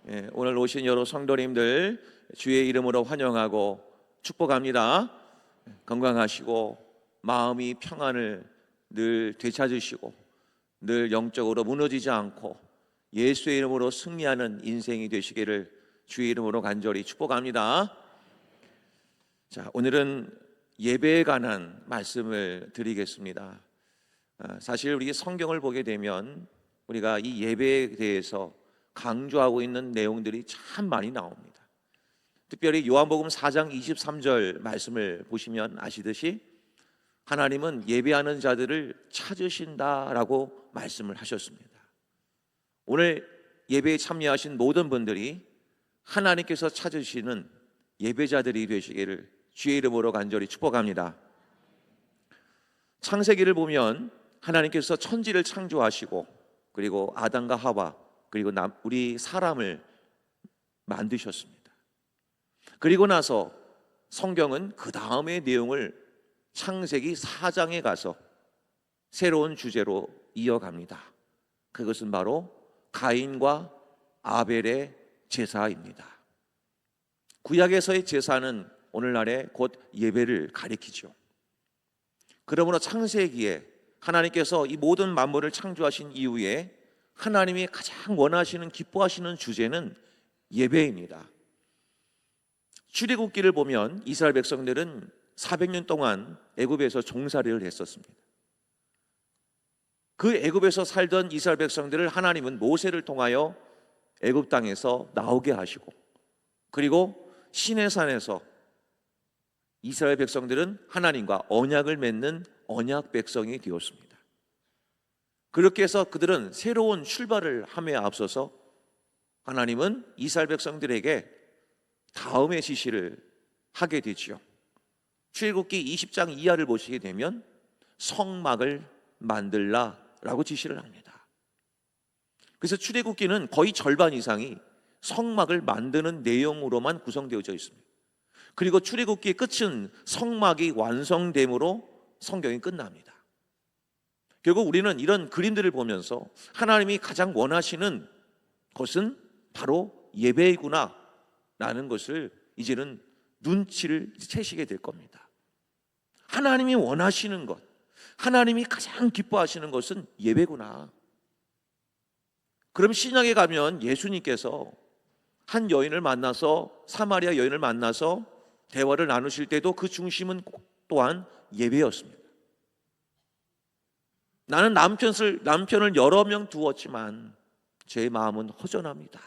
오늘 오신 여러 성도님들 주의 이름으로 환영하고 축복합니다. 건강하시고 마음이 평안을 늘 되찾으시고 늘 영적으로 무너지지 않고 예수의 이름으로 승리하는 인생이 되시기를 주의 이름으로 간절히 축복합니다. 자, 오늘은 예배에 관한 말씀을 드리겠습니다. 사실 우리 성경을 보게 되면 우리가 이 예배에 대해서 강조하고 있는 내용들이 참 많이 나옵니다. 특별히 요한복음 4장 23절 말씀을 보시면 아시듯이 하나님은 예배하는 자들을 찾으신다라고 말씀을 하셨습니다. 오늘 예배에 참여하신 모든 분들이 하나님께서 찾으시는 예배자들이 되시기를 주의 이름으로 간절히 축복합니다. 창세기를 보면 하나님께서 천지를 창조하시고 그리고 아담과 하와 그리고 우리 사람을 만드셨습니다. 그리고 나서 성경은 그 다음의 내용을 창세기 4장에 가서 새로운 주제로 이어갑니다. 그것은 바로 가인과 아벨의 제사입니다. 구약에서의 제사는 오늘날의 곧 예배를 가리키죠. 그러므로 창세기에 하나님께서 이 모든 만물을 창조하신 이후에 하나님이 가장 원하시는 기뻐하시는 주제는 예배입니다. 출애굽기를 보면 이스라엘 백성들은 400년 동안 애굽에서 종살이를 했었습니다. 그 애굽에서 살던 이스라엘 백성들을 하나님은 모세를 통하여 애굽 땅에서 나오게 하시고 그리고 시내산에서 이스라엘 백성들은 하나님과 언약을 맺는 언약 백성이 되었습니다. 그렇게 해서 그들은 새로운 출발을 함에 앞서서 하나님은 이스라엘 백성들에게 다음의 지시를 하게 되지요. 출애굽기 20장 이하를 보시게 되면 성막을 만들라라고 지시를 합니다. 그래서 출애굽기는 거의 절반 이상이 성막을 만드는 내용으로만 구성되어져 있습니다. 그리고 출애굽기의 끝은 성막이 완성됨으로 성경이 끝납니다. 결국 우리는 이런 그림들을 보면서 하나님이 가장 원하시는 것은 바로 예배이구나 라는 것을 이제는 눈치를 채시게 될 겁니다. 하나님이 원하시는 것, 하나님이 가장 기뻐하시는 것은 예배구나. 그럼 신약에 가면 예수님께서 한 여인을 만나서 사마리아 여인을 만나서 대화를 나누실 때도 그 중심은 또한 예배였습니다. 나는 남편을 여러 명 두었지만 제 마음은 허전합니다.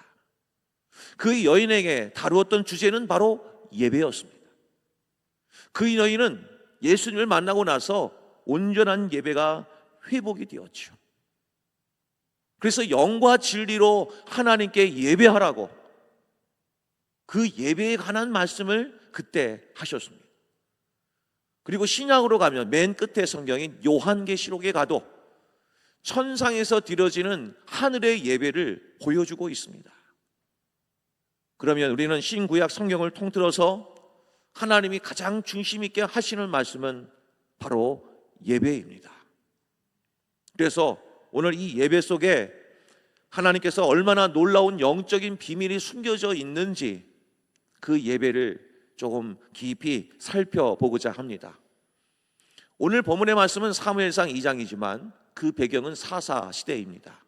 그 여인에게 다루었던 주제는 바로 예배였습니다. 그 여인은 예수님을 만나고 나서 온전한 예배가 회복이 되었죠. 그래서 영과 진리로 하나님께 예배하라고 그 예배에 관한 말씀을 그때 하셨습니다. 그리고 신약으로 가면 맨 끝에 성경인 요한계시록에 가도 천상에서 드려지는 하늘의 예배를 보여주고 있습니다. 그러면 우리는 신구약 성경을 통틀어서 하나님이 가장 중심 있게 하시는 말씀은 바로 예배입니다. 그래서 오늘 이 예배 속에 하나님께서 얼마나 놀라운 영적인 비밀이 숨겨져 있는지 그 예배를 조금 깊이 살펴보고자 합니다. 오늘 본문의 말씀은 사무엘상 2장이지만 그 배경은 사사 시대입니다.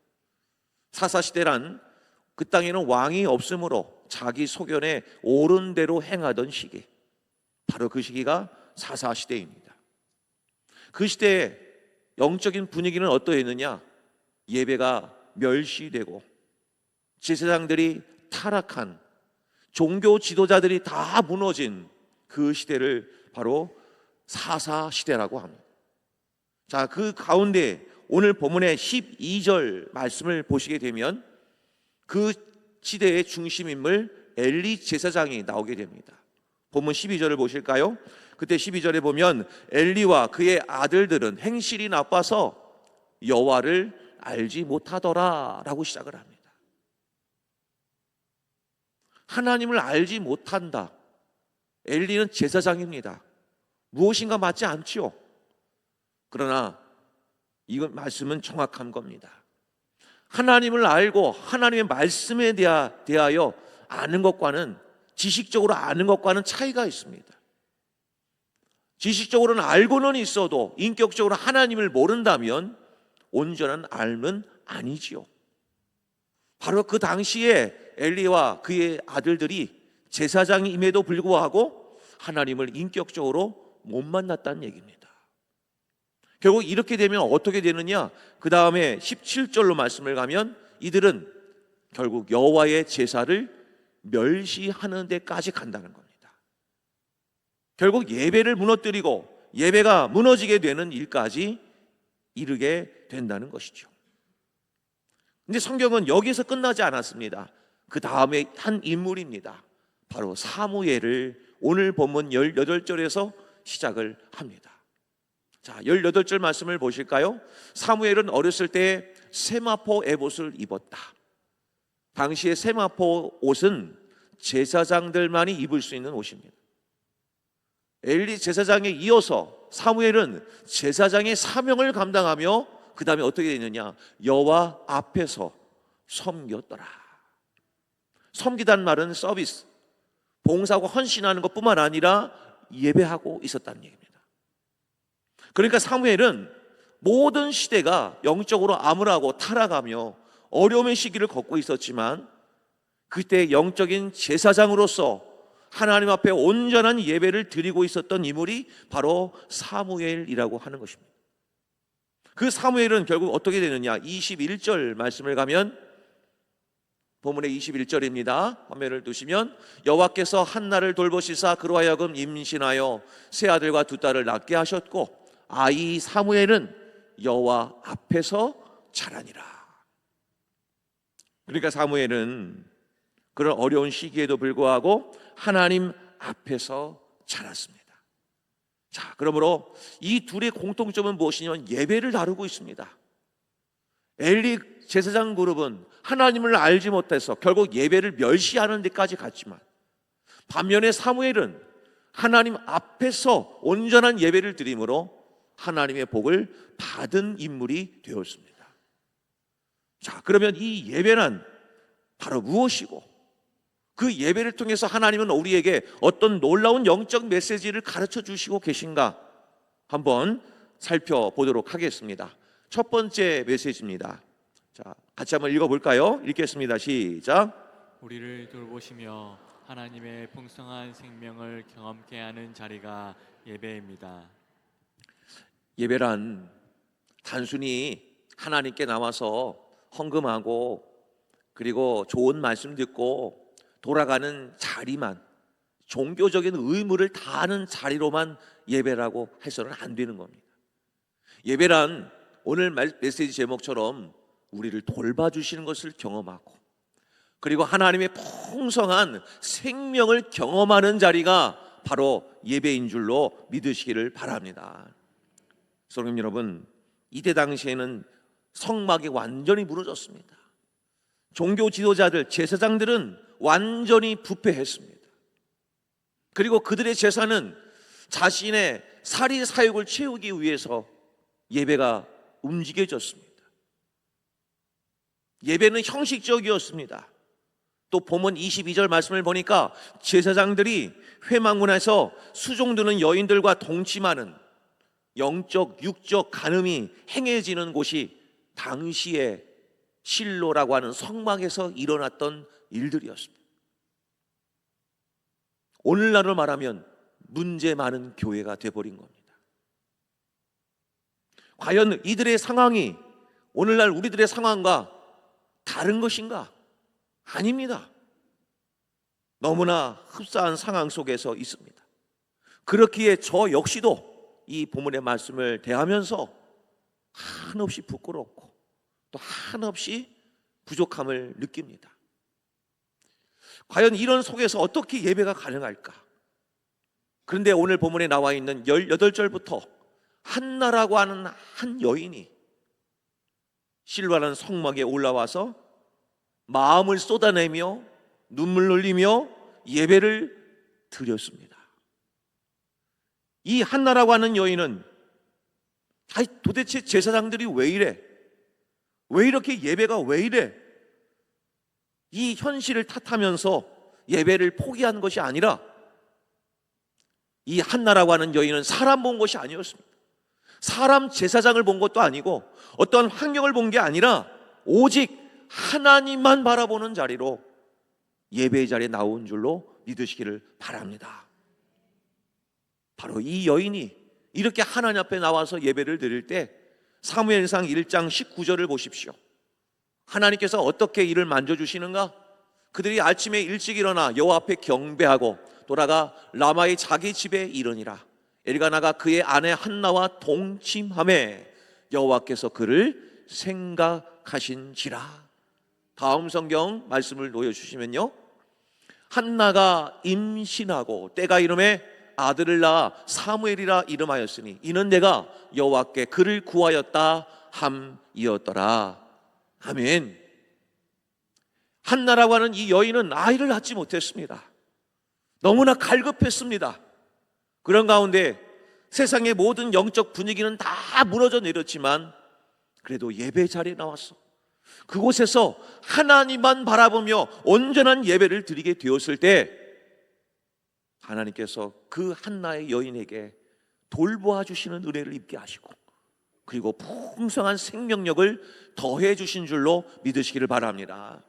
사사 시대란 그 땅에는 왕이 없으므로 자기 소견에 옳은 대로 행하던 시기, 바로 그 시기가 사사 시대입니다. 그 시대의 영적인 분위기는 어떠했느냐? 예배가 멸시되고 제사장들이 타락한, 종교 지도자들이 다 무너진 그 시대를 바로 사사 시대라고 합니다. 자, 그 가운데 오늘 본문의 12절 말씀을 보시게 되면 그 시대의 중심 인물 엘리 제사장이 나오게 됩니다. 본문 12절을 보실까요? 그때 12절에 보면 엘리와 그의 아들들은 행실이 나빠서 여호와를 알지 못하더라 라고 시작을 합니다. 하나님을 알지 못한다. 엘리는 제사장입니다. 무엇인가 맞지 않지요. 그러나 이건 말씀은 정확한 겁니다. 하나님을 알고 하나님의 말씀에 대하여 아는 것과는, 지식적으로 아는 것과는 차이가 있습니다. 지식적으로는 알고는 있어도 인격적으로 하나님을 모른다면 온전한 알은 아니지요. 바로 그 당시에 엘리와 그의 아들들이 제사장임에도 불구하고 하나님을 인격적으로 못 만났다는 얘기입니다. 결국 이렇게 되면 어떻게 되느냐? 그 다음에 17절로 말씀을 가면 이들은 결국 여호와의 제사를 멸시하는 데까지 간다는 겁니다. 결국 예배를 무너뜨리고 예배가 무너지게 되는 일까지 이르게 된다는 것이죠. 근데 성경은 여기서 끝나지 않았습니다. 그 다음에 한 인물입니다. 바로 사무엘을 오늘 본문 18절에서 시작을 합니다. 자, 18절 말씀을 보실까요? 사무엘은 어렸을 때 세마포 에봇을 입었다. 당시의 세마포 옷은 제사장들만이 입을 수 있는 옷입니다. 엘리 제사장에 이어서 사무엘은 제사장의 사명을 감당하며 그 다음에 어떻게 되느냐? 여호와 앞에서 섬겼더라. 섬기다는 말은 서비스, 봉사하고 헌신하는 것뿐만 아니라 예배하고 있었다는 얘기입니다. 그러니까 사무엘은 모든 시대가 영적으로 암울하고 타락하며 어려움의 시기를 걷고 있었지만 그때 영적인 제사장으로서 하나님 앞에 온전한 예배를 드리고 있었던 인물이 바로 사무엘이라고 하는 것입니다. 그 사무엘은 결국 어떻게 되느냐? 21절 말씀을 가면 본문의 21절입니다. 화면을 두시면 여호와께서 한나를 돌보시사 그로 하여금 임신하여 세 아들과 두 딸을 낳게 하셨고 아이 사무엘은 여호와 앞에서 자라니라. 그러니까 사무엘은 그런 어려운 시기에도 불구하고 하나님 앞에서 자랐습니다. 자, 그러므로 이 둘의 공통점은 무엇이냐면 예배를 다루고 있습니다. 엘리 제사장 그룹은 하나님을 알지 못해서 결국 예배를 멸시하는 데까지 갔지만 반면에 사무엘은 하나님 앞에서 온전한 예배를 드림으로 하나님의 복을 받은 인물이 되었습니다. 자, 그러면 이 예배는 바로 무엇이고 그 예배를 통해서 하나님은 우리에게 어떤 놀라운 영적 메시지를 가르쳐 주시고 계신가 한번 살펴보도록 하겠습니다. 첫 번째 메시지입니다. 자, 같이 한번 읽어볼까요? 읽겠습니다. 시작. 우리를 돌보시며 하나님의 풍성한 생명을 경험케 하는 자리가 예배입니다. 예배란 단순히 하나님께 나와서 헌금하고 그리고 좋은 말씀 듣고 돌아가는 자리만, 종교적인 의무를 다하는 자리로만 예배라고 해서는 안 되는 겁니다. 예배란 오늘 메시지 제목처럼 우리를 돌봐주시는 것을 경험하고 그리고 하나님의 풍성한 생명을 경험하는 자리가 바로 예배인 줄로 믿으시기를 바랍니다. 성도 여러분, 이때 당시에는 성막이 완전히 무너졌습니다. 종교 지도자들, 제사장들은 완전히 부패했습니다. 그리고 그들의 제사는 자신의 사리 사욕을 채우기 위해서 예배가 움직여졌습니다. 예배는 형식적이었습니다. 또 본문 22절 말씀을 보니까 제사장들이 회막문에서 수종드는 여인들과 동침하는 영적, 육적 간음이 행해지는 곳이 당시에 실로라고 하는 성막에서 일어났던 일들이었습니다. 오늘날로 말하면 문제 많은 교회가 되어버린 겁니다. 과연 이들의 상황이 오늘날 우리들의 상황과 다른 것인가? 아닙니다. 너무나 흡사한 상황 속에서 있습니다. 그렇기에 저 역시도 이 본문의 말씀을 대하면서 한없이 부끄럽고 또 한없이 부족함을 느낍니다. 과연 이런 속에서 어떻게 예배가 가능할까? 그런데 오늘 본문에 나와 있는 18절부터 한나라고 하는 한 여인이 실로라는 성막에 올라와서 마음을 쏟아내며 눈물 흘리며 예배를 드렸습니다. 이 한나라고 하는 여인은 도대체 제사장들이 왜 이래? 왜 이렇게 예배가 왜 이래? 이 현실을 탓하면서 예배를 포기한 것이 아니라 이 한나라고 하는 여인은 사람 본 것이 아니었습니다. 사람 제사장을 본 것도 아니고 어떤 환경을 본 게 아니라 오직 하나님만 바라보는 자리로 예배의 자리에 나온 줄로 믿으시기를 바랍니다. 바로 이 여인이 이렇게 하나님 앞에 나와서 예배를 드릴 때 사무엘상 1장 19절을 보십시오. 하나님께서 어떻게 이를 만져주시는가? 그들이 아침에 일찍 일어나 여호와 앞에 경배하고 돌아가 라마의 자기 집에 이르니라. 엘가나가 그의 아내 한나와 동침하매 여호와께서 그를 생각하신지라. 다음 성경 말씀을 놓여주시면요, 한나가 임신하고 때가 이름에 아들을 낳아 사무엘이라 이름하였으니 이는 내가 여호와께 그를 구하였다 함이었더라. 아멘. 한나라고 하는 이 여인은 아이를 낳지 못했습니다. 너무나 갈급했습니다. 그런 가운데 세상의 모든 영적 분위기는 다 무너져 내렸지만 그래도 예배 자리에 나왔어. 그곳에서 하나님만 바라보며 온전한 예배를 드리게 되었을 때 하나님께서 그 한나의 여인에게 돌보아 주시는 은혜를 입게 하시고 그리고 풍성한 생명력을 더해 주신 줄로 믿으시기를 바랍니다.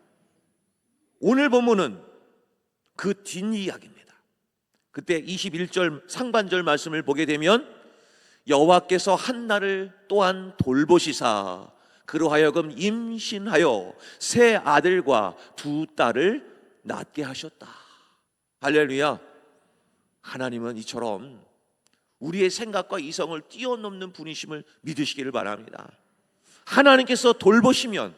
오늘 본문은 그 뒷이야기입니다. 그때 21절 상반절 말씀을 보게 되면 여호와께서 한나를 또한 돌보시사 그로 하여금 임신하여 세 아들과 두 딸을 낳게 하셨다. 할렐루야. 하나님은 이처럼 우리의 생각과 이성을 뛰어넘는 분이심을 믿으시기를 바랍니다. 하나님께서 돌보시면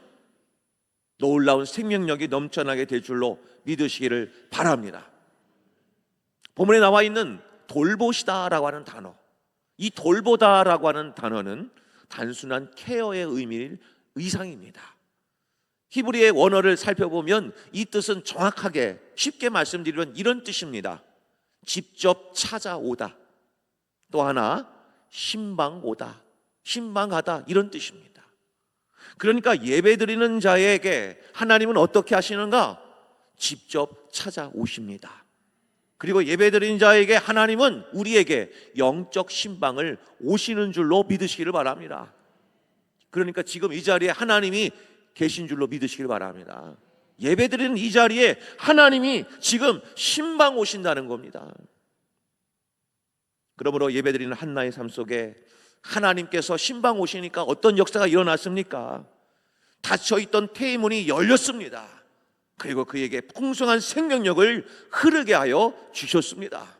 놀라운 생명력이 넘쳐나게 될 줄로 믿으시기를 바랍니다. 본문에 나와 있는 돌보시다라고 하는 단어, 이 돌보다라고 하는 단어는 단순한 케어의 의미일 의상입니다. 히브리의 원어를 살펴보면 이 뜻은 정확하게 쉽게 말씀드리면 이런 뜻입니다. 직접 찾아오다, 또 하나 신방오다, 신방하다, 이런 뜻입니다. 그러니까 예배드리는 자에게 하나님은 어떻게 하시는가? 직접 찾아오십니다. 그리고 예배드리는 자에게 하나님은 우리에게 영적 신방을 오시는 줄로 믿으시기를 바랍니다. 그러니까 지금 이 자리에 하나님이 계신 줄로 믿으시기를 바랍니다. 예배드리는 이 자리에 하나님이 지금 신방 오신다는 겁니다. 그러므로 예배드리는 한나의 삶 속에 하나님께서 신방 오시니까 어떤 역사가 일어났습니까? 닫혀있던 태문이 열렸습니다. 그리고 그에게 풍성한 생명력을 흐르게 하여 주셨습니다.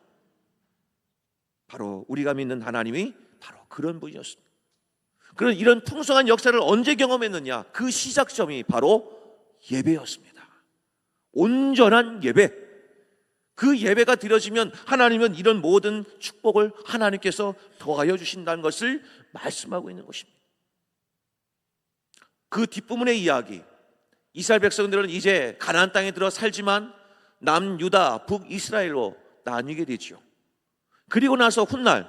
바로 우리가 믿는 하나님이 바로 그런 분이었습니다. 그런 이런 풍성한 역사를 언제 경험했느냐? 그 시작점이 바로 예배였습니다. 온전한 예배. 그 예배가 드려지면 하나님은 이런 모든 축복을 하나님께서 더하여 주신다는 것을 말씀하고 있는 것입니다. 그 뒷부분의 이야기, 이스라엘 백성들은 이제 가나안 땅에 들어 살지만 남유다, 북이스라엘로 나뉘게 되죠. 그리고 나서 훗날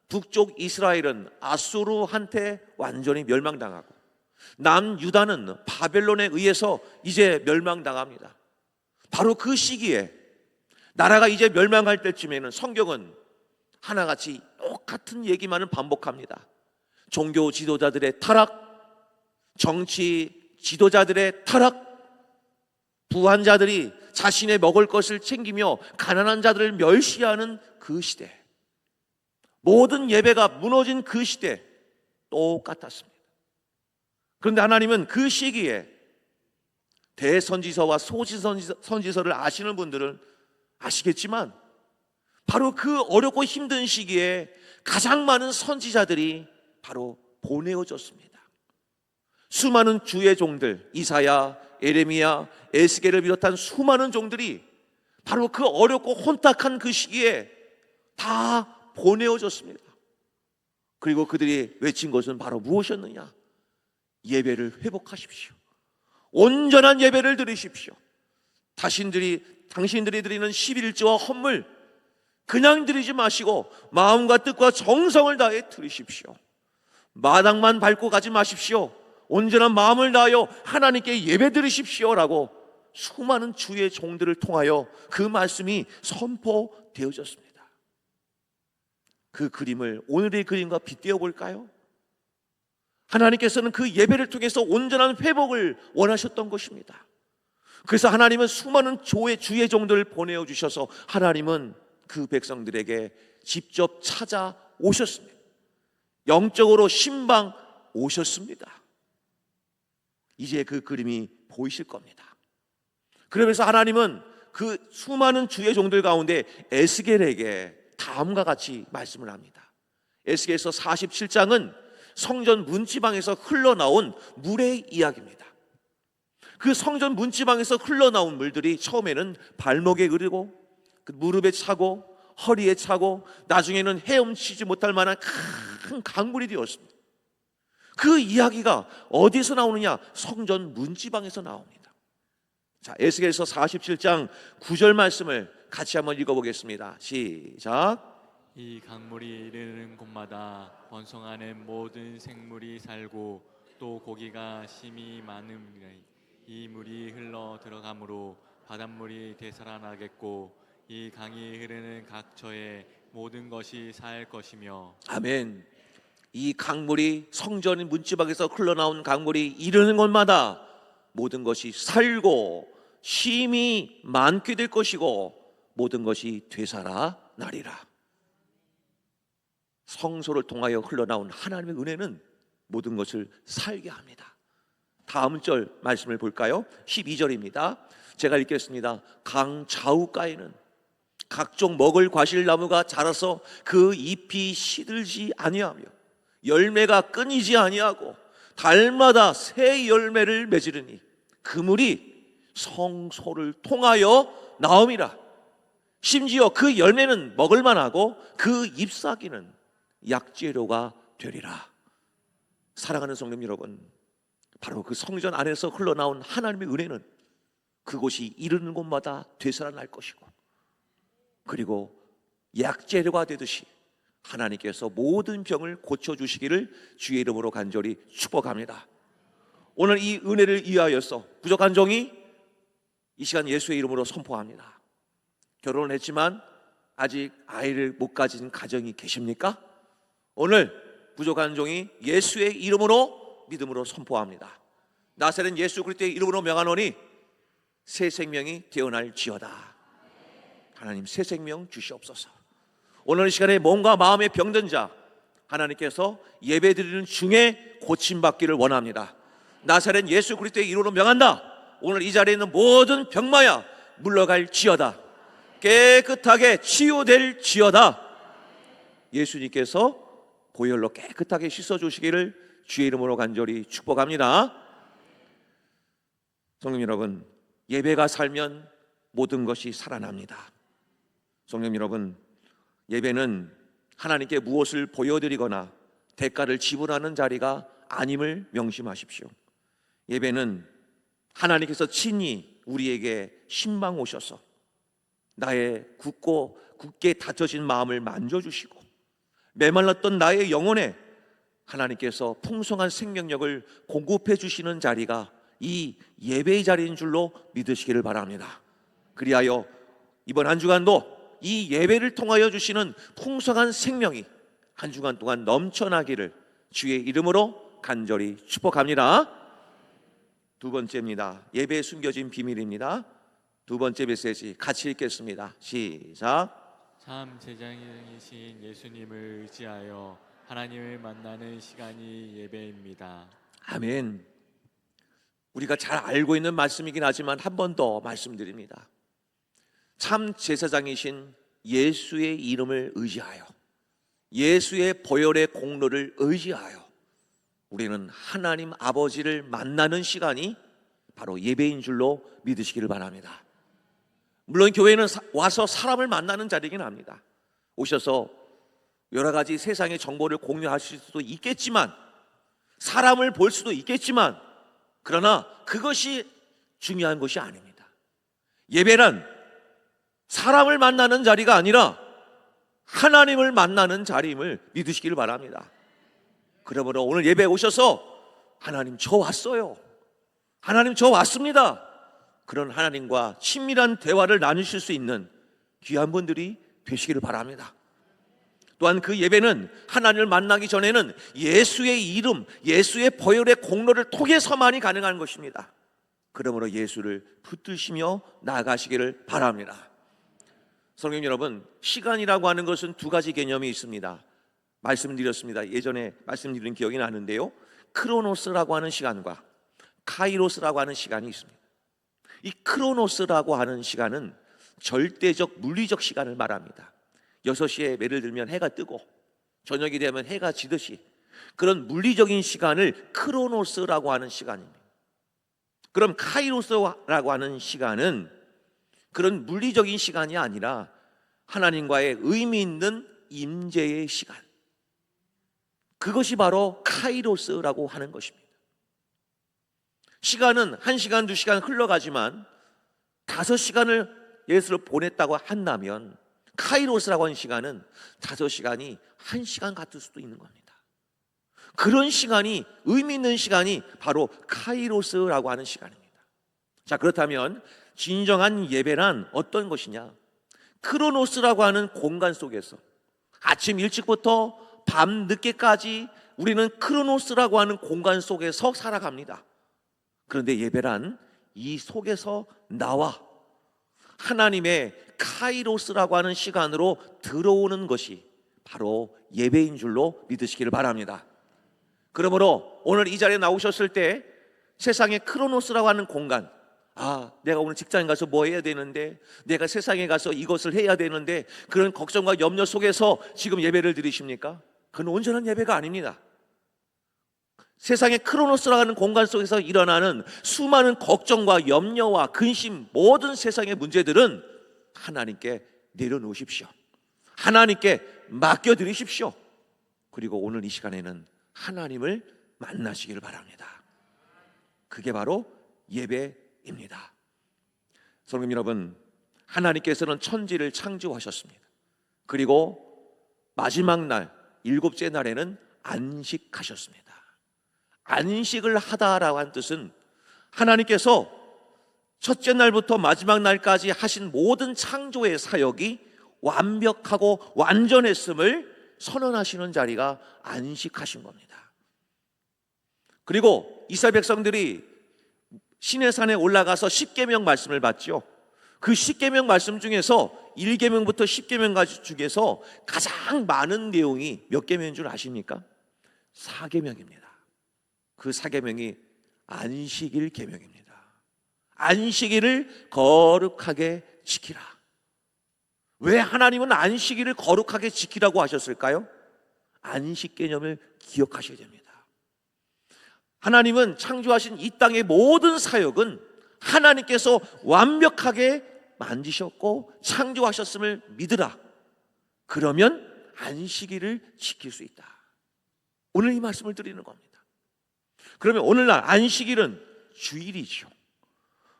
북쪽 이스라엘은 아수르한테 완전히 멸망당하고 남유다는 바벨론에 의해서 이제 멸망당합니다. 바로 그 시기에 나라가 이제 멸망할 때쯤에는 성경은 하나같이 똑같은 얘기만을 반복합니다. 종교 지도자들의 타락, 정치 지도자들의 타락, 부한자들이 자신의 먹을 것을 챙기며 가난한 자들을 멸시하는 그 시대, 모든 예배가 무너진 그 시대 똑같았습니다. 그런데 하나님은 그 시기에 대선지서와 소지선지서를 아시는 분들은 아시겠지만 바로 그 어렵고 힘든 시기에 가장 많은 선지자들이 바로 보내어졌습니다. 수많은 주의 종들, 이사야, 에레미야, 에스겔을 비롯한 수많은 종들이 바로 그 어렵고 혼탁한 그 시기에 다 보내어졌습니다. 그리고 그들이 외친 것은 바로 무엇이었느냐? 예배를 회복하십시오. 온전한 예배를 드리십시오. 당신들이 드리는 11조와 헌물 그냥 드리지 마시고 마음과 뜻과 정성을 다해 드리십시오. 마당만 밟고 가지 마십시오. 온전한 마음을 다하여 하나님께 예배드리십시오라고 수많은 주의 종들을 통하여 그 말씀이 선포되어졌습니다. 그 그림을 오늘의 그림과 빗대어 볼까요? 하나님께서는 그 예배를 통해서 온전한 회복을 원하셨던 것입니다. 그래서 하나님은 수많은 주의 종들을 보내어 주셔서 하나님은 그 백성들에게 직접 찾아오셨습니다. 영적으로 신방 오셨습니다. 이제 그 그림이 보이실 겁니다. 그러면서 하나님은 그 수많은 주의 종들 가운데 에스겔에게 다음과 같이 말씀을 합니다. 에스겔서 47장은 성전 문지방에서 흘러나온 물의 이야기입니다. 그 성전 문지방에서 흘러나온 물들이 처음에는 발목에 흐르고 무릎에 차고 허리에 차고 나중에는 헤엄치지 못할 만한 큰 강물이 되었습니다. 그 이야기가 어디서 나오느냐? 성전 문지방에서 나옵니다. 자, 에스겔서 47장 9절 말씀을 같이 한번 읽어보겠습니다. 시작. 이 강물이 이르는 곳마다 번성하는 모든 생물이 살고 또 고기가 심히 많음이라. 이 물이 흘러 들어가므로 바닷물이 되살아나겠고 이 강이 흐르는 각 처에 모든 것이 살 것이며. 아멘. 이 강물이 성전 문지방에서 흘러나온 강물이 이르는 곳마다 모든 것이 살고 심히 많게 될 것이고 모든 것이 되살아나리라. 성소를 통하여 흘러나온 하나님의 은혜는 모든 것을 살게 합니다. 다음 절 말씀을 볼까요? 12절입니다. 제가 읽겠습니다. 강 좌우가에는 각종 먹을 과실나무가 자라서 그 잎이 시들지 아니하며 열매가 끊이지 아니하고 달마다 새 열매를 맺으리니 그 물이 성소를 통하여 나옴이라. 심지어 그 열매는 먹을만하고 그 잎사귀는 약재료가 되리라. 사랑하는 성도 여러분, 바로 그 성전 안에서 흘러나온 하나님의 은혜는 그곳이 이르는 곳마다 되살아날 것이고, 그리고 약재료가 되듯이 하나님께서 모든 병을 고쳐주시기를 주의 이름으로 간절히 축복합니다. 오늘 이 은혜를 위하여서 부족한 종이 이 시간 예수의 이름으로 선포합니다. 결혼을 했지만 아직 아이를 못 가진 가정이 계십니까? 오늘 부족한 종이 예수의 이름으로 믿음으로 선포합니다. 나사렛 예수 그리스도의 이름으로 명하노니 새 생명이 태어날지어다. 하나님 새 생명 주시옵소서. 오늘 이 시간에 몸과 마음의 병든 자 하나님께서 예배드리는 중에 고침받기를 원합니다. 나사렛 예수 그리스도의 이름으로 명한다. 오늘 이 자리에 있는 모든 병마야 물러갈지어다. 깨끗하게 치유될지어다. 예수님께서 보혈로 깨끗하게 씻어주시기를 주의 이름으로 간절히 축복합니다. 성도 여러분, 예배가 살면 모든 것이 살아납니다. 성도 여러분, 예배는 하나님께 무엇을 보여드리거나 대가를 지불하는 자리가 아님을 명심하십시오. 예배는 하나님께서 친히 우리에게 신방 오셔서 나의 굳게 닫혀진 마음을 만져주시고 메말랐던 나의 영혼에 하나님께서 풍성한 생명력을 공급해 주시는 자리가 이 예배의 자리인 줄로 믿으시기를 바랍니다. 그리하여 이번 한 주간도 이 예배를 통하여 주시는 풍성한 생명이 한 주간 동안 넘쳐나기를 주의 이름으로 간절히 축복합니다. 두 번째입니다. 예배에 숨겨진 비밀입니다. 두 번째 메시지 같이 읽겠습니다. 시작. 참 제장이신 예수님을 의지하여 하나님을 만나는 시간이 예배입니다. 아멘. 우리가 잘 알고 있는 말씀이긴 하지만 한 번 더 말씀드립니다. 참 제사장이신 예수의 이름을 의지하여 예수의 보혈의 공로를 의지하여 우리는 하나님 아버지를 만나는 시간이 바로 예배인 줄로 믿으시기를 바랍니다. 물론 교회는 와서 사람을 만나는 자리이긴 합니다. 오셔서 여러 가지 세상의 정보를 공유하실 수도 있겠지만, 사람을 볼 수도 있겠지만, 그러나 그것이 중요한 것이 아닙니다. 예배란 사람을 만나는 자리가 아니라 하나님을 만나는 자리임을 믿으시기를 바랍니다. 그러므로 오늘 예배에 오셔서 하나님 저 왔어요. 하나님 저 왔습니다. 그런 하나님과 친밀한 대화를 나누실 수 있는 귀한 분들이 되시기를 바랍니다. 또한 그 예배는 하나님을 만나기 전에는 예수의 이름, 예수의 보혈의 공로를 통해서만이 가능한 것입니다. 그러므로 예수를 붙드시며 나아가시기를 바랍니다. 성도 여러분, 시간이라고 하는 것은 두 가지 개념이 있습니다. 말씀드렸습니다. 예전에 말씀드린 기억이 나는데요, 크로노스라고 하는 시간과 카이로스라고 하는 시간이 있습니다. 이 크로노스라고 하는 시간은 절대적 물리적 시간을 말합니다. 6시에 예를 들면 해가 뜨고 저녁이 되면 해가 지듯이 그런 물리적인 시간을 크로노스라고 하는 시간입니다. 그럼 카이로스라고 하는 시간은 그런 물리적인 시간이 아니라 하나님과의 의미 있는 임재의 시간, 그것이 바로 카이로스라고 하는 것입니다. 시간은 1시간, 2시간 흘러가지만 5시간을 예수를 보냈다고 한다면 카이로스라고 하는 시간은 5시간이 1시간 같을 수도 있는 겁니다. 그런 시간이, 의미 있는 시간이 바로 카이로스라고 하는 시간입니다. 자, 그렇다면 진정한 예배란 어떤 것이냐? 크로노스라고 하는 공간 속에서 아침 일찍부터 밤 늦게까지 우리는 크로노스라고 하는 공간 속에서 살아갑니다. 그런데 예배란 이 속에서 나와 하나님의 카이로스라고 하는 시간으로 들어오는 것이 바로 예배인 줄로 믿으시기를 바랍니다. 그러므로 오늘 이 자리에 나오셨을 때 세상의 크로노스라고 하는 공간, 내가 오늘 직장에 가서 뭐 해야 되는데, 내가 세상에 가서 이것을 해야 되는데, 그런 걱정과 염려 속에서 지금 예배를 드리십니까? 그건 온전한 예배가 아닙니다. 세상의 크로노스라고 하는 공간 속에서 일어나는 수많은 걱정과 염려와 근심, 모든 세상의 문제들은 하나님께 내려놓으십시오. 하나님께 맡겨드리십시오. 그리고 오늘 이 시간에는 하나님을 만나시기를 바랍니다. 그게 바로 예배입니다. 성도 여러분, 하나님께서는 천지를 창조하셨습니다. 그리고 마지막 날, 7째 날에는 안식하셨습니다. 안식을 하다라고 한 뜻은 하나님께서 첫째 날부터 마지막 날까지 하신 모든 창조의 사역이 완벽하고 완전했음을 선언하시는 자리가 안식하신 겁니다. 그리고 이스라엘 백성들이 시내산에 올라가서 십계명 말씀을 받죠. 그 십계명 말씀 중에서 1계명부터 10계명까지 중에서 가장 많은 내용이 몇 계명인 줄 아십니까? 4계명입니다. 그 4계명이 안식일 계명입니다. 안식일을 거룩하게 지키라. 왜 하나님은 안식일을 거룩하게 지키라고 하셨을까요? 안식 개념을 기억하셔야 됩니다. 하나님은 창조하신 이 땅의 모든 사역은 하나님께서 완벽하게 만지셨고 창조하셨음을 믿으라. 그러면 안식일을 지킬 수 있다. 오늘 이 말씀을 드리는 겁니다. 그러면 오늘날 안식일은 주일이죠.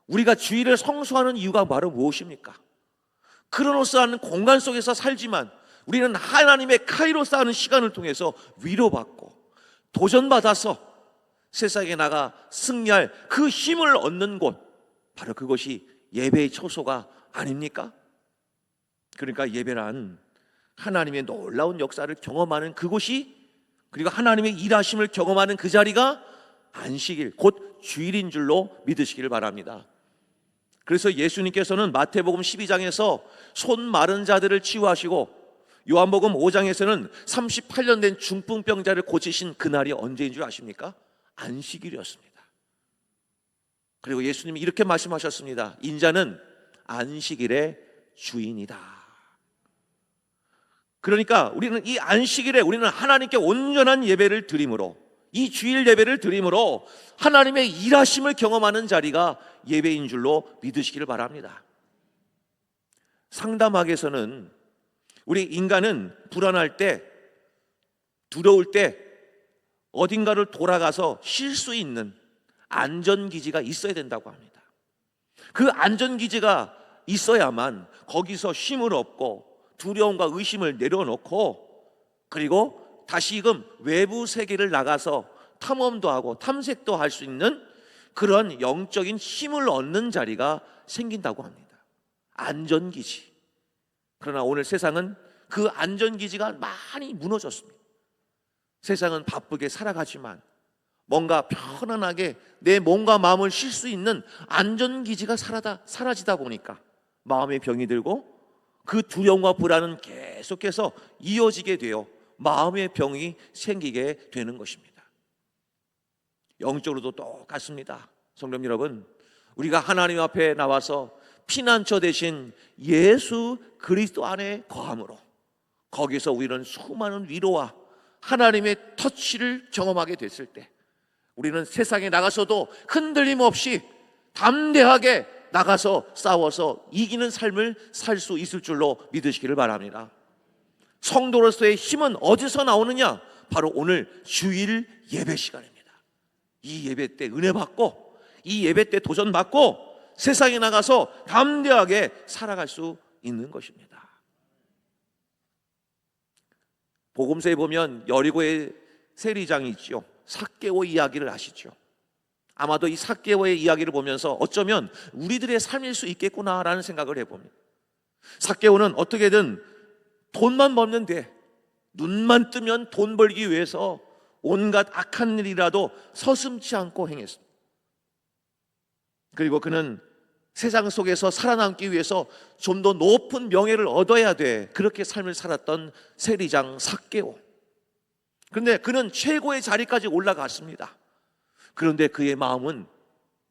우리가 주일을 성수하는 이유가 바로 무엇입니까? 크로노스라는 공간 속에서 살지만 우리는 하나님의 카이로스라는 시간을 통해서 위로받고 도전받아서 세상에 나가 승리할 그 힘을 얻는 곳, 바로 그것이 예배의 처소가 아닙니까? 그러니까 예배란 하나님의 놀라운 역사를 경험하는 그곳이, 그리고 하나님의 일하심을 경험하는 그 자리가 안식일, 곧 주일인 줄로 믿으시기를 바랍니다. 그래서 예수님께서는 마태복음 12장에서 손 마른 자들을 치유하시고 요한복음 5장에서는 38년 된 중풍병자를 고치신 그날이 언제인 줄 아십니까? 안식일이었습니다. 그리고 예수님이 이렇게 말씀하셨습니다. 인자는 안식일의 주인이다. 그러니까 우리는 이 안식일에 우리는 하나님께 온전한 예배를 드림으로, 이 주일 예배를 드림으로 하나님의 일하심을 경험하는 자리가 예배인 줄로 믿으시기를 바랍니다. 상담학에서는 우리 인간은 불안할 때, 두려울 때 어딘가를 돌아가서 쉴 수 있는 안전기지가 있어야 된다고 합니다. 그 안전기지가 있어야만 거기서 쉼을 얻고 두려움과 의심을 내려놓고, 그리고 다시금 외부 세계를 나가서 탐험도 하고 탐색도 할 수 있는 그런 영적인 힘을 얻는 자리가 생긴다고 합니다. 안전기지. 그러나 오늘 세상은 그 안전기지가 많이 무너졌습니다. 세상은 바쁘게 살아가지만 뭔가 편안하게 내 몸과 마음을 쉴 수 있는 안전기지가 사라지다 보니까 마음의 병이 들고 그 두려움과 불안은 계속해서 이어지게 되어 마음의 병이 생기게 되는 것입니다. 영적으로도 똑같습니다. 성도 여러분, 우리가 하나님 앞에 나와서 피난처 대신 예수 그리스도 안에 거함으로 거기서 우리는 수많은 위로와 하나님의 터치를 경험하게 됐을 때 우리는 세상에 나가서도 흔들림 없이 담대하게 나가서 싸워서 이기는 삶을 살 수 있을 줄로 믿으시기를 바랍니다. 성도로서의 힘은 어디서 나오느냐? 바로 오늘 주일 예배 시간입니다. 이 예배 때 은혜 받고 이 예배 때 도전 받고 세상에 나가서 담대하게 살아갈 수 있는 것입니다. 복음서에 보면 여리고의 세리장이 있죠. 삭개오 이야기를 아시죠? 아마도 이 삭개오의 이야기를 보면서 어쩌면 우리들의 삶일 수 있겠구나라는 생각을 해봅니다. 삭개오는 어떻게든 돈만 벌면 돼. 눈만 뜨면 돈 벌기 위해서 온갖 악한 일이라도 서슴지 않고 행했습니다. 그리고 그는 세상 속에서 살아남기 위해서 좀 더 높은 명예를 얻어야 돼. 그렇게 삶을 살았던 세리장 삭개오. 그런데 그는 최고의 자리까지 올라갔습니다. 그런데 그의 마음은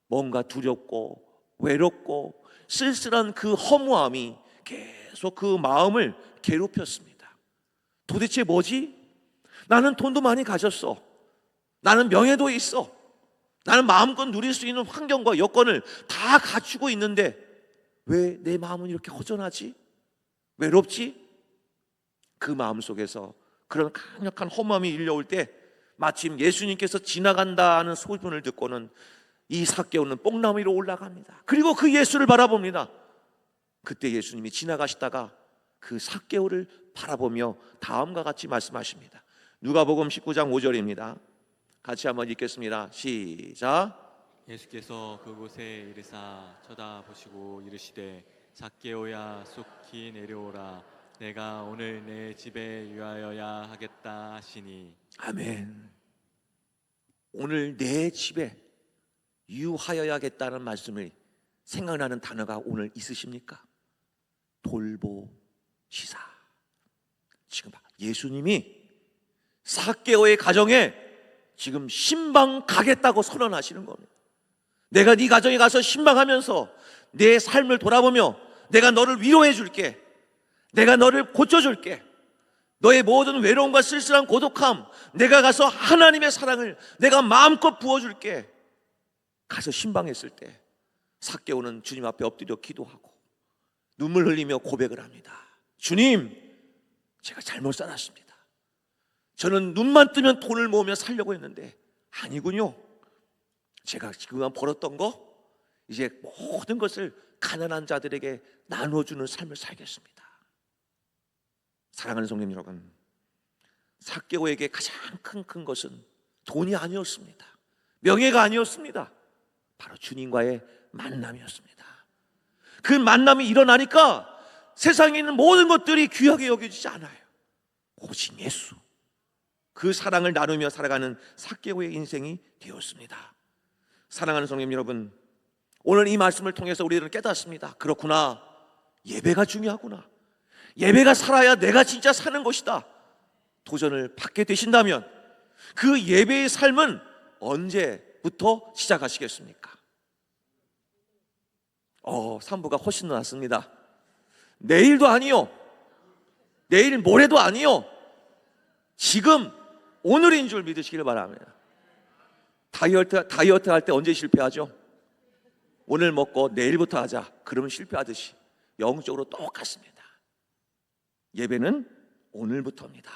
뭔가 두렵고 외롭고 쓸쓸한 그 허무함이 계속 그 마음을 괴롭혔습니다. 도대체 뭐지? 나는 돈도 많이 가졌어. 나는 명예도 있어. 나는 마음껏 누릴 수 있는 환경과 여건을 다 갖추고 있는데 왜 내 마음은 이렇게 허전하지? 외롭지? 그 마음 속에서 그런 강력한 허무함이 일려올 때 마침 예수님께서 지나간다는 소문을 듣고는 이 삭개오는 뽕나무 위로 올라갑니다. 그리고 그 예수를 바라봅니다. 그때 예수님이 지나가시다가 그 삭개오를 바라보며 다음과 같이 말씀하십니다. 누가복음 19장 5절입니다. 같이 한번 읽겠습니다. 시작. 예수께서 그곳에 이르사 쳐다보시고 이르시되 삭개오야 속히 내려오라 내가 오늘 내 집에 유하여야 하겠다 하시니. 아멘. 오늘 내 집에 유하여야겠다는 말씀을 생각나는 단어가 오늘 있으십니까? 돌보시사. 지금 예수님이 삭개오의 가정에 지금 신방 가겠다고 선언하시는 겁니다. 내가 네 가정에 가서 신방하면서 내 삶을 돌아보며 내가 너를 위로해 줄게. 내가 너를 고쳐줄게. 너의 모든 외로움과 쓸쓸한 고독함 내가 가서 하나님의 사랑을 내가 마음껏 부어줄게. 가서 신방했을 때 삭개오는 주님 앞에 엎드려 기도하고 눈물 흘리며 고백을 합니다. 주님, 제가 잘못 살았습니다. 저는 눈만 뜨면 돈을 모으며 살려고 했는데 아니군요. 제가 지금 벌었던 거 이제 모든 것을 가난한 자들에게 나눠주는 삶을 살겠습니다. 사랑하는 성님 여러분, 삭개오에게 가장 큰 것은 돈이 아니었습니다. 명예가 아니었습니다. 바로 주님과의 만남이었습니다. 그 만남이 일어나니까 세상에 있는 모든 것들이 귀하게 여겨지지 않아요. 오직 예수, 그 사랑을 나누며 살아가는 삭개오의 인생이 되었습니다. 사랑하는 성님 여러분, 오늘 이 말씀을 통해서 우리들은 깨닫습니다. 그렇구나, 예배가 중요하구나. 예배가 살아야 내가 진짜 사는 것이다. 도전을 받게 되신다면 그 예배의 삶은 언제부터 시작하시겠습니까? 3부가 훨씬 더 낫습니다. 내일도 아니요, 내일 모레도 아니요, 지금 오늘인 줄 믿으시길 바랍니다. 다이어트 할 때 언제 실패하죠? 오늘 먹고 내일부터 하자 그러면 실패하듯이 영적으로 똑같습니다. 예배는 오늘부터입니다.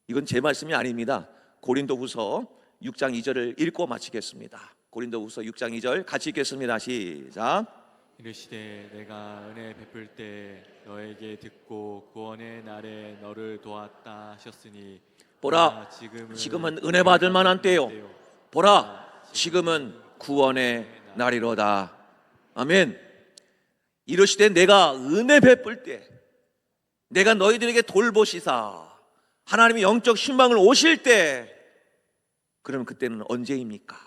이건 제 말씀이 아닙니다. 고린도후서 6장 2절을 읽고 마치겠습니다. 고린도후서 6장 2절 같이 읽겠습니다. 시작. 이르시되 내가 은혜 베풀 때 너에게 듣고 구원의 날에 너를 도왔다 하셨으니 보라, 지금은 은혜 받을 만한 때요. 보라, 지금은 구원의 날이로다. 아멘. 이르시되 내가 은혜 베풀 때, 내가 너희들에게 돌보시사 하나님의 영적 신방을 오실 때, 그러면 그때는 언제입니까?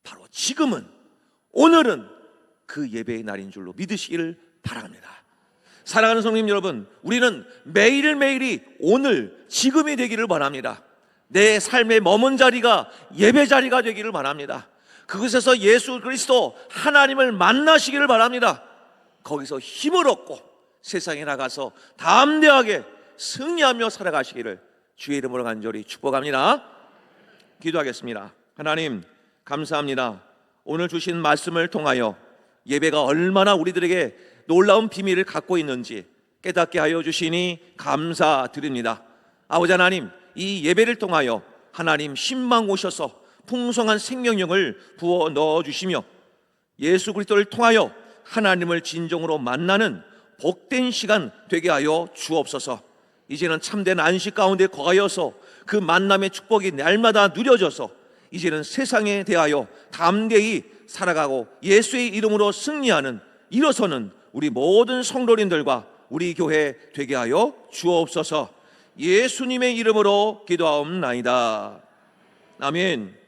바로 지금은, 오늘은 그 예배의 날인 줄로 믿으시기를 바랍니다. 사랑하는 성도님 여러분, 우리는 매일매일이 오늘, 지금이 되기를 바랍니다. 내 삶의 머문 자리가 예배 자리가 되기를 바랍니다. 그곳에서 예수 그리스도 하나님을 만나시기를 바랍니다. 거기서 힘을 얻고 세상에 나가서 담대하게 승리하며 살아가시기를 주의 이름으로 간절히 축복합니다. 기도하겠습니다. 하나님, 감사합니다. 오늘 주신 말씀을 통하여 예배가 얼마나 우리들에게 놀라운 비밀을 갖고 있는지 깨닫게 하여 주시니 감사드립니다. 아버지 하나님, 이 예배를 통하여 하나님 신방 오셔서 풍성한 생명력을 부어 넣어 주시며 예수 그리스도를 통하여 하나님을 진정으로 만나는 복된 시간 되게 하여 주옵소서. 이제는 참된 안식 가운데 거하여서 그 만남의 축복이 날마다 누려져서 이제는 세상에 대하여 담대히 살아가고 예수의 이름으로 승리하는, 일어서는 우리 모든 성도님들과 우리 교회 되게 하여 주옵소서. 예수님의 이름으로 기도하옵나이다. 아멘.